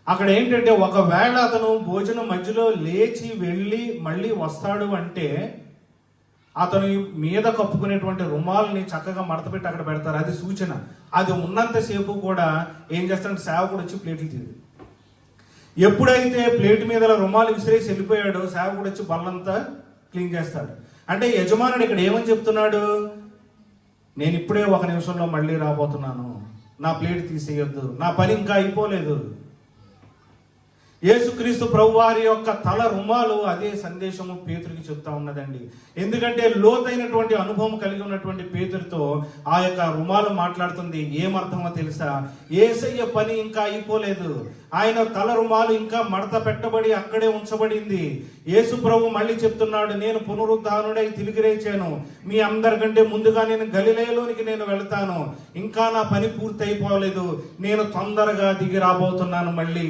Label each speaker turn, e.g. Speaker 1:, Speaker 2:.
Speaker 1: అక్కడ ఏంటంటే ఒకవేళ అతను భోజనం మధ్యలో లేచి వెళ్ళి మళ్ళీ వస్తాడు అంటే అతని మీద కప్పుకునేటువంటి రుమాలని చక్కగా మడతపెట్టి అక్కడ పెడతారు. అది సూచన. అది ఉన్నంతసేపు కూడా ఏం చేస్తాడంటే సేవకుడు వచ్చి ప్లేట్లు తీయడు. ఎప్పుడైతే ప్లేట్ మీద రుమాలు విసిరేసి వెళ్ళిపోయాడో సేవకుడు వచ్చి బల్లంతా క్లీన్ చేస్తాడు. అంటే యజమానుడు ఇక్కడ ఏమని చెప్తున్నాడు? నేను ఇప్పుడే 1 నిమిషంలో మళ్ళీ రాబోతున్నాను, నా ప్లేట్ తీసేయొద్దు, నా పని ఇంకా అయిపోలేదు. యేసుక్రీస్తు ప్రభువారి యొక్క తల రుమాలు అదే సందేశము పేతురికి చెప్తా ఉన్నదండి. ఎందుకంటే లోతైనటువంటి అనుభవం కలిగి ఉన్నటువంటి పేతురితో ఆ యొక్క రుమాలు మాట్లాడుతుంది. ఏమర్థమో తెలుసా? యేసయ్య పని ఇంకా అయిపోలేదు, ఆయన తల రుమాలు ఇంకా మడత పెట్టబడి అక్కడే ఉంచబడింది. యేసు ప్రభు మళ్ళీ చెప్తున్నాడు, నేను పునరుద్ధానుడై తిరిగి లేచాను, మీ అందరికంటే ముందుగా నేను గలిలయలోనికి నేను వెళతాను, ఇంకా నా పని పూర్తి అయిపోలేదు, నేను తొందరగా దిగి రాబోతున్నాను మళ్ళీ.